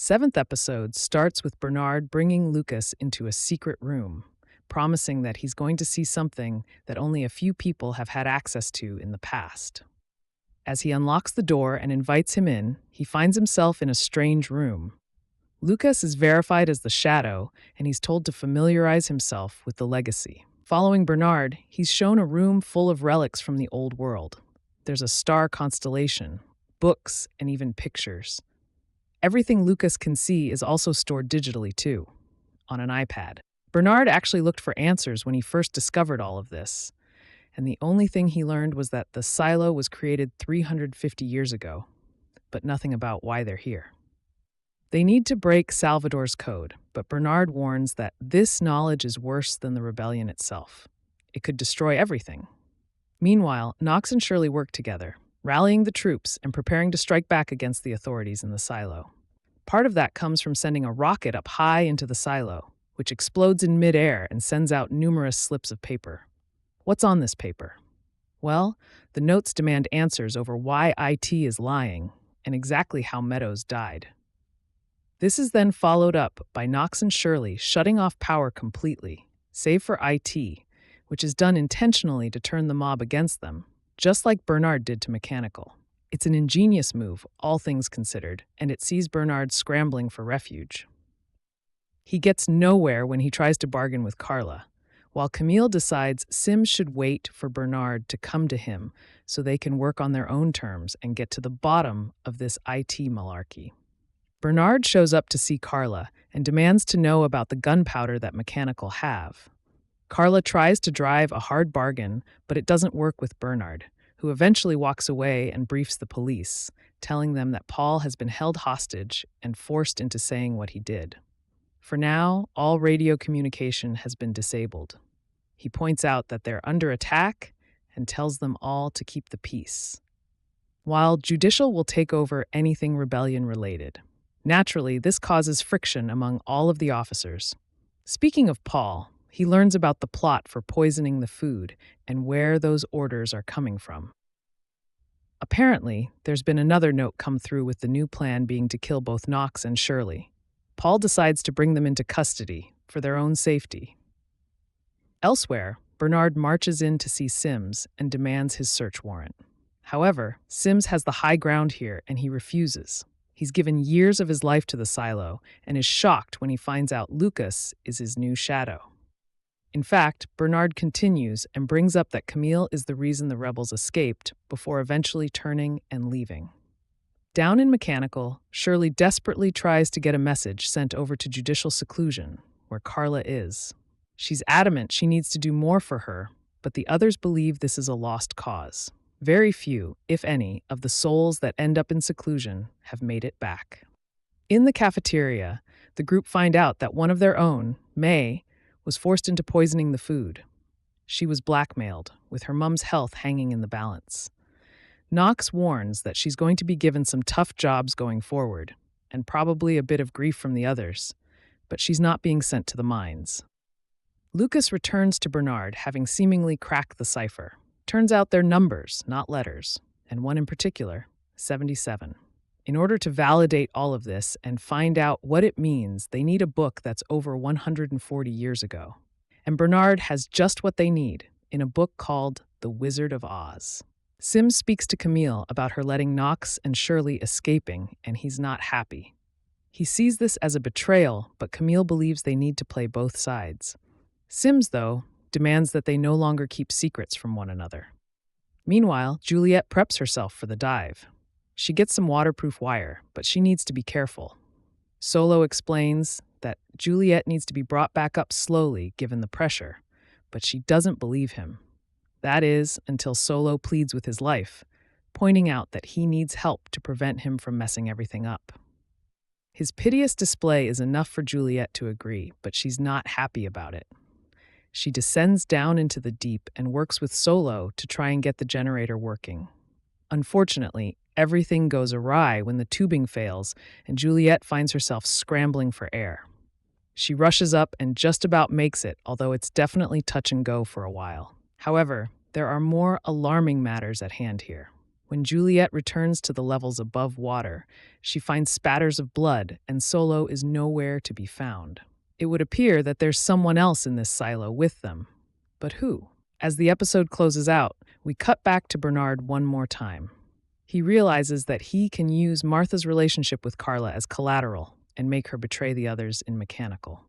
7th episode starts with Bernard bringing Lukas into a secret room, promising that he's going to see something that only a few people have had access to in the past. As he unlocks the door and invites him in, he finds himself in a strange room. Lukas is verified as the Shadow, and he's told to familiarize himself with the legacy. Following Bernard, he's shown a room full of relics from the old world. There's a star constellation, books, and even pictures. Everything Lukas can see is also stored digitally, too, on an iPad. Bernard actually looked for answers when he first discovered all of this, and the only thing he learned was that the silo was created 350 years ago, but nothing about why they're here. They need to break Salvador's code, but Bernard warns that this knowledge is worse than the rebellion itself. It could destroy everything. Meanwhile, Knox and Shirley work together, rallying the troops and preparing to strike back against the authorities in the silo. Part of that comes from sending a rocket up high into the silo, which explodes in midair and sends out numerous slips of paper. What's on this paper? Well, the notes demand answers over why IT is lying and exactly how Meadows died. This is then followed up by Knox and Shirley shutting off power completely, save for IT, which is done intentionally to turn the mob against them, just like Bernard did to Mechanical. It's an ingenious move, all things considered, and it sees Bernard scrambling for refuge. He gets nowhere when he tries to bargain with Carla, while Camille decides Sims should wait for Bernard to come to him so they can work on their own terms and get to the bottom of this IT malarkey. Bernard shows up to see Carla and demands to know about the gunpowder that Mechanical have. Carla tries to drive a hard bargain, but it doesn't work with Bernard, who eventually walks away and briefs the police, telling them that Paul has been held hostage and forced into saying what he did. For now, all radio communication has been disabled. He points out that they're under attack and tells them all to keep the peace. While Judicial will take over anything rebellion-related. Naturally, this causes friction among all of the officers. Speaking of Paul, he learns about the plot for poisoning the food and where those orders are coming from. Apparently, there's been another note come through with the new plan being to kill both Knox and Shirley. Paul decides to bring them into custody for their own safety. Elsewhere, Bernard marches in to see Sims and demands his search warrant. However, Sims has the high ground here and he refuses. He's given years of his life to the silo and is shocked when he finds out Lukas is his new shadow. In fact, Bernard continues and brings up that Camille is the reason the rebels escaped before eventually turning and leaving. Down in Mechanical, Shirley desperately tries to get a message sent over to Judicial Seclusion, where Carla is. She's adamant she needs to do more for her, but the others believe this is a lost cause. Very few, if any, of the souls that end up in seclusion have made it back. In the cafeteria, the group find out that one of their own, May, was forced into poisoning the food. She was blackmailed, with her mom's health hanging in the balance. Knox warns that she's going to be given some tough jobs going forward, and probably a bit of grief from the others, but she's not being sent to the mines. Lukas returns to Bernard, having seemingly cracked the cipher. Turns out they're numbers, not letters, and one in particular, 77. In order to validate all of this and find out what it means, they need a book that's over 140 years ago. And Bernard has just what they need in a book called The Wizard of Oz. Sims speaks to Camille about her letting Knox and Shirley escaping, and he's not happy. He sees this as a betrayal, but Camille believes they need to play both sides. Sims, though, demands that they no longer keep secrets from one another. Meanwhile, Juliette preps herself for the dive. She gets some waterproof wire, but she needs to be careful. Solo explains that Juliette needs to be brought back up slowly given the pressure, but she doesn't believe him. That is, until Solo pleads with his life, pointing out that he needs help to prevent him from messing everything up. His piteous display is enough for Juliette to agree, but she's not happy about it. She descends down into the deep and works with Solo to try and get the generator working. Unfortunately, everything goes awry when the tubing fails, and Juliette finds herself scrambling for air. She rushes up and just about makes it, although it's definitely touch and go for a while. However, there are more alarming matters at hand here. When Juliette returns to the levels above water, she finds spatters of blood, and Solo is nowhere to be found. It would appear that there's someone else in this silo with them. But who? As the episode closes out, we cut back to Bernard one more time. He realizes that he can use Martha's relationship with Carla as collateral and make her betray the others in Mechanical.